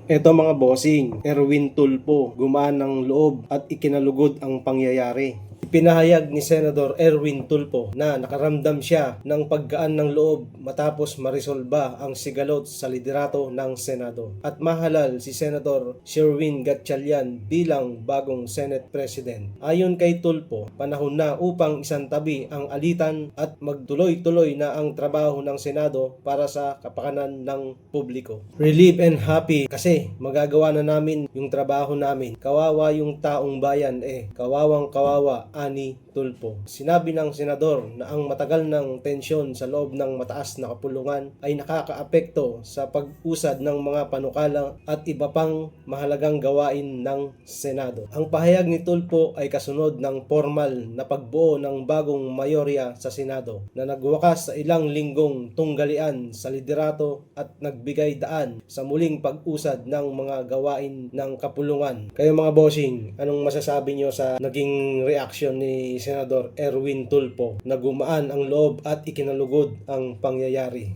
Eto mga bossing, Erwin Tulfo, gumaan ng loob at ikinalugod ang pangyayari. Pinahayag ni Senador Erwin Tulfo na nakaramdam siya ng paggaan ng loob matapos marisolba ang sigalot sa liderato ng Senado. At mahalal si Senador Sherwin Gatchalian bilang bagong Senate President. Ayon kay Tulfo, panahon na upang isantabi ang alitan at magtuloy-tuloy na ang trabaho ng Senado para sa kapakanan ng publiko. Relieved and happy kasi magagawa na namin yung trabaho namin. Kawawa yung taong bayan kawawang kawawa, ani Tulfo. Sinabi ng senador na ang matagal ng tensyon sa loob ng mataas na kapulungan ay nakakaapekto sa pag-usad ng mga panukala at iba pang mahalagang gawain ng Senado. Ang pahayag ni Tulfo ay kasunod ng formal na pagbuo ng bagong mayorya sa Senado na nagwakas sa ilang linggong tunggalian sa liderato at nagbigay daan sa muling pag-usad ng mga gawain ng kapulungan. Kayo mga bossing, anong masasabi nyo sa naging reaksyon ni Senador Erwin Tulfo na gumaan ang loob at ikinalugod ang pangyayari?